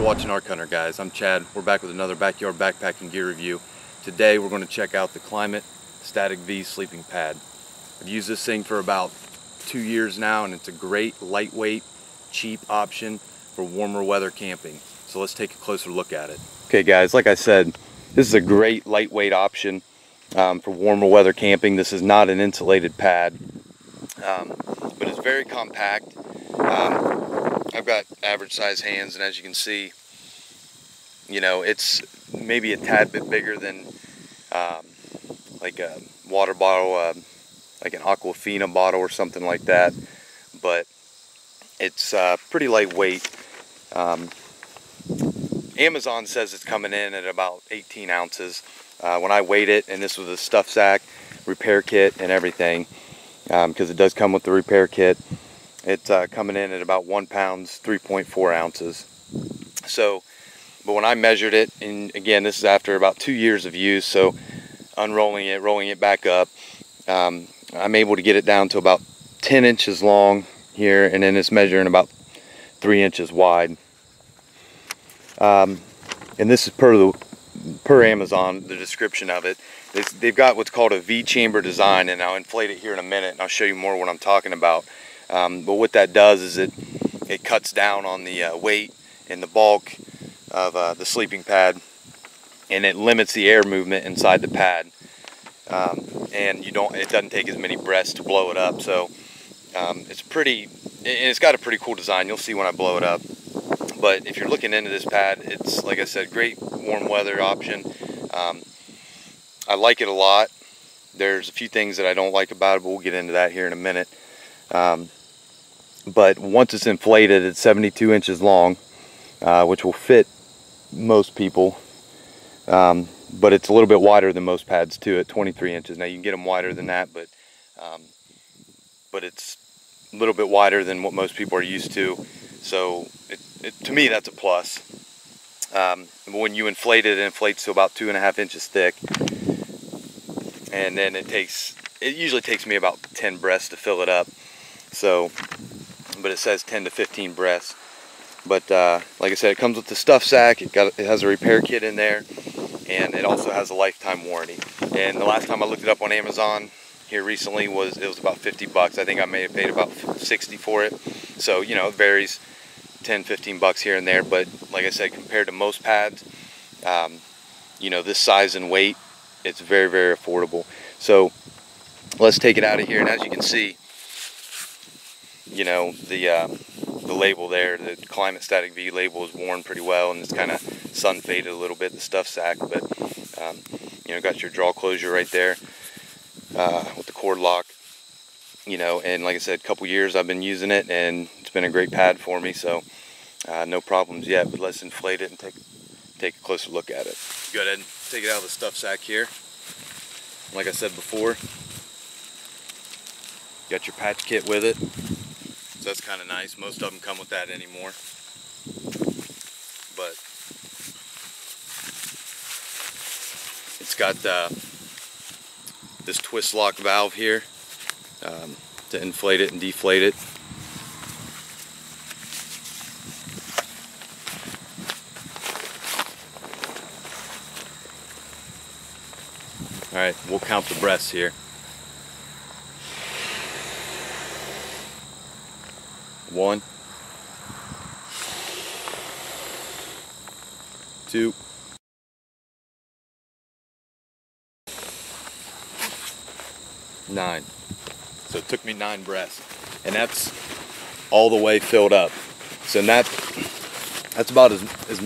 for watching Arc Hunter, guys. I'm Chad. We're back with another backyard backpacking gear review. Today we're going to check out the Klymit Static V sleeping pad. I've used this thing for about 2 years now, and it's a great lightweight, cheap option for warmer weather camping. So let's take a closer look at it. Okay guys, like I said, this is a great lightweight option for warmer weather camping. This is not an insulated pad, but it's very compact. I've got average size hands, and as you can see, you know, it's maybe a tad bit bigger than like a water bottle, like an Aquafina bottle or something like that, but it's pretty lightweight. Amazon says it's coming in at about 18 ounces. When I weighed it, and this was a stuff sack, repair kit and everything, because it does come with the repair kit, it's coming in at about 1 pound, 3.4 ounces. So, but when I measured it, and again, this is after about 2 years of use, so unrolling it, rolling it back up, I'm able to get it down to about 10 inches long here, and then it's measuring about 3 inches wide. And this is per Amazon, the description of it. They've got what's called a V-chamber design, and I'll inflate it here in a minute, and I'll show you more what I'm talking about. But what that does is it cuts down on the weight and the bulk of the sleeping pad, and it limits the air movement inside the pad. And it doesn't take as many breaths to blow it up. So it's got a pretty cool design. You'll see when I blow it up. But if you're looking into this pad, it's, like I said, great warm weather option. I like it a lot. There's a few things that I don't like about it, but we'll get into that here in a minute. But once it's inflated, it's 72 inches long, which will fit most people. But it's a little bit wider than most pads too, at 23 inches. Now you can get them wider than that, but it's a little bit wider than what most people are used to. So to me, that's a plus. When you inflate it, it inflates to about 2.5 inches thick, and then it usually takes me about 10 breaths to fill it up. So, but it says 10 to 15 breaths. But like I said, it comes with the stuff sack. It has a repair kit in there, and it also has a lifetime warranty. And the last time I looked it up on Amazon here recently, it was about 50 bucks. I think I may have paid about 60 for it. So, you know, it varies 10, 15 bucks here and there. But like I said, compared to most pads, you know, this size and weight, it's very, very affordable. So let's take it out of here. And as you can see, you know, the label there, the Klymit Static V label, is worn pretty well, and it's kind of sun faded a little bit, the stuff sack. But you know, got your draw closure right there with the cord lock. You know, and like I said, a couple years I've been using it, and it's been a great pad for me. So no problems yet. But let's inflate it and take a closer look at it. Go ahead and take it out of the stuff sack here. Like I said before, got your patch kit with it. So that's kind of nice. Most of them come with that anymore. But it's got this twist lock valve here to inflate it and deflate it. Alright, we'll count the breaths here. 1, 2, 9. So it took me 9 breaths, and that's all the way filled up. So that's about as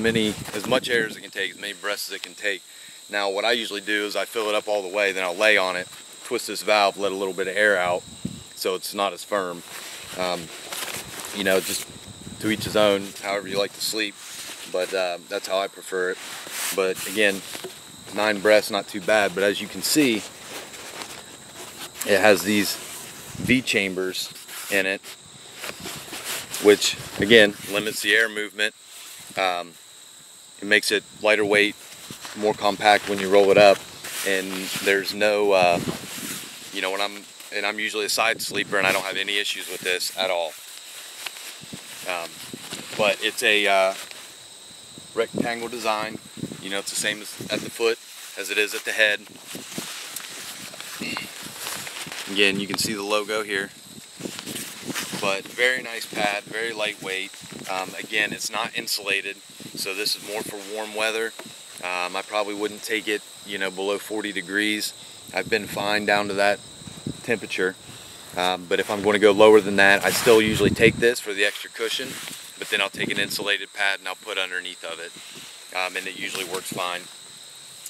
much air as it can take, as many breaths as it can take. Now what I usually do is I fill it up all the way, then I'll lay on it, twist this valve, let a little bit of air out so it's not as firm. You know, just to each his own, however you like to sleep, but that's how I prefer it. But again, 9 breaths, not too bad. But as you can see, it has these V chambers in it, which again limits the air movement. It makes it lighter weight, more compact when you roll it up, and there's no you know, and I'm usually a side sleeper, and I don't have any issues with this at all. But it's a rectangle design. You know, it's the same as at the foot as it is at the head. Again, you can see the logo here, but very nice pad, very lightweight. Again, it's not insulated, so this is more for warm weather. I probably wouldn't take it, you know, below 40 degrees. I've been fine down to that temperature. But if I'm going to go lower than that, I still usually take this for the extra cushion, but then I'll take an insulated pad and I'll put underneath of it. And it usually works fine.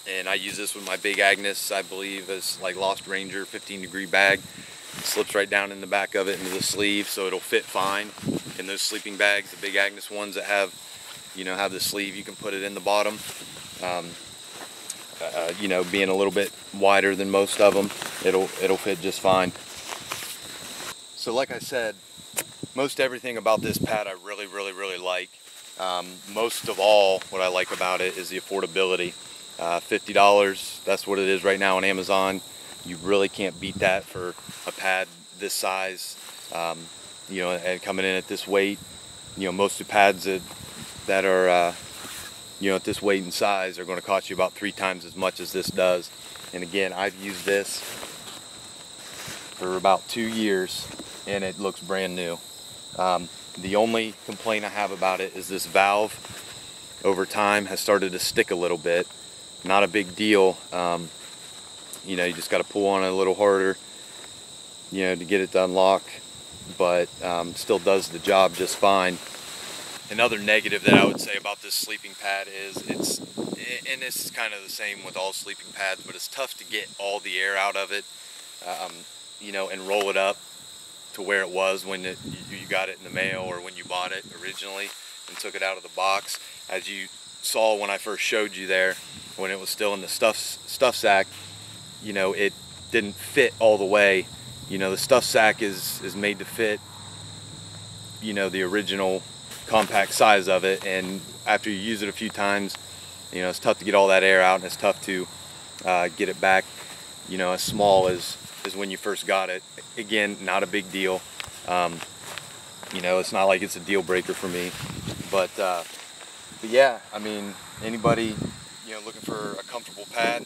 And I use this with my Big Agnes, I believe, as like Lost Ranger 15-degree bag. It slips right down in the back of it into the sleeve, so it'll fit fine. In those sleeping bags, the Big Agnes ones that have, you know, have the sleeve, you can put it in the bottom. You know, being a little bit wider than most of them, it'll fit just fine. So like I said, most everything about this pad I really like. Most of all, what I like about it is the affordability. $50, that's what it is right now on Amazon. You really can't beat that for a pad this size, you know, and coming in at this weight. You know, most of the pads that are, you know, at this weight and size are going to cost you about 3 times as much as this does. And again, I've used this for about 2 years and it looks brand new. The only complaint I have about it is this valve over time has started to stick a little bit. Not a big deal. You know, you just got to pull on it a little harder, you know, to get it to unlock, but still does the job just fine. Another negative that I would say about this sleeping pad is and this is kind of the same with all sleeping pads, but it's tough to get all the air out of it, you know, and roll it up to where it was when you got it in the mail or when you bought it originally and took it out of the box. As you saw when I first showed you there, when it was still in the stuff sack, you know, it didn't fit all the way. You know, the stuff sack is made to fit, you know, the original compact size of it, and after you use it a few times, you know, it's tough to get all that air out, and it's tough to get it back, you know, as small as when you first got it. Again, not a big deal. You know, it's not like it's a deal breaker for me, but yeah, I mean, anybody, you know, looking for a comfortable pad,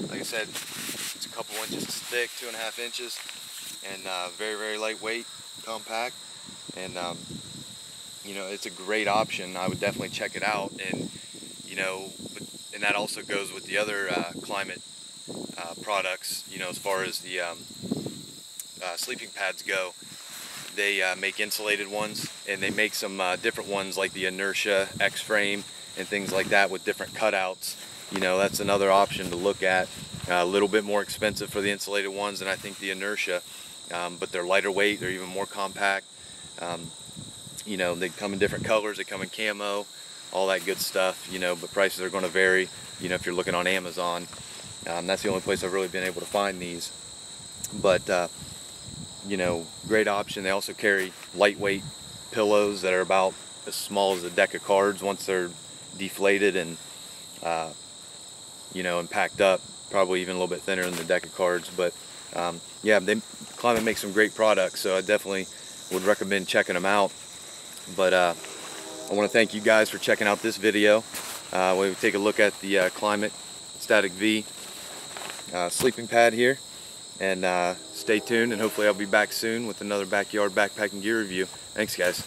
like I said, it's a couple inches thick, 2.5 inches, and very lightweight, compact, and you know, it's a great option. I would definitely check it out. And you know, and that also goes with the other Klymit products, you know, as far as the sleeping pads go. They make insulated ones, and they make some different ones like the Inertia X-Frame and things like that with different cutouts. You know, that's another option to look at. A little bit more expensive for the insulated ones than I think the Inertia, but they're lighter weight, they're even more compact. You know, they come in different colors, they come in camo, all that good stuff, you know, but prices are going to vary, you know, if you're looking on Amazon. That's the only place I've really been able to find these. But, you know, great option. They also carry lightweight pillows that are about as small as a deck of cards once they're deflated and, you know, and packed up. Probably even a little bit thinner than the deck of cards. But, yeah, Klymit makes some great products, so I definitely would recommend checking them out. But I want to thank you guys for checking out this video. We'll take a look at the Klymit Static V sleeping pad here, and stay tuned, and hopefully I'll be back soon with another backyard backpacking gear review. Thanks guys.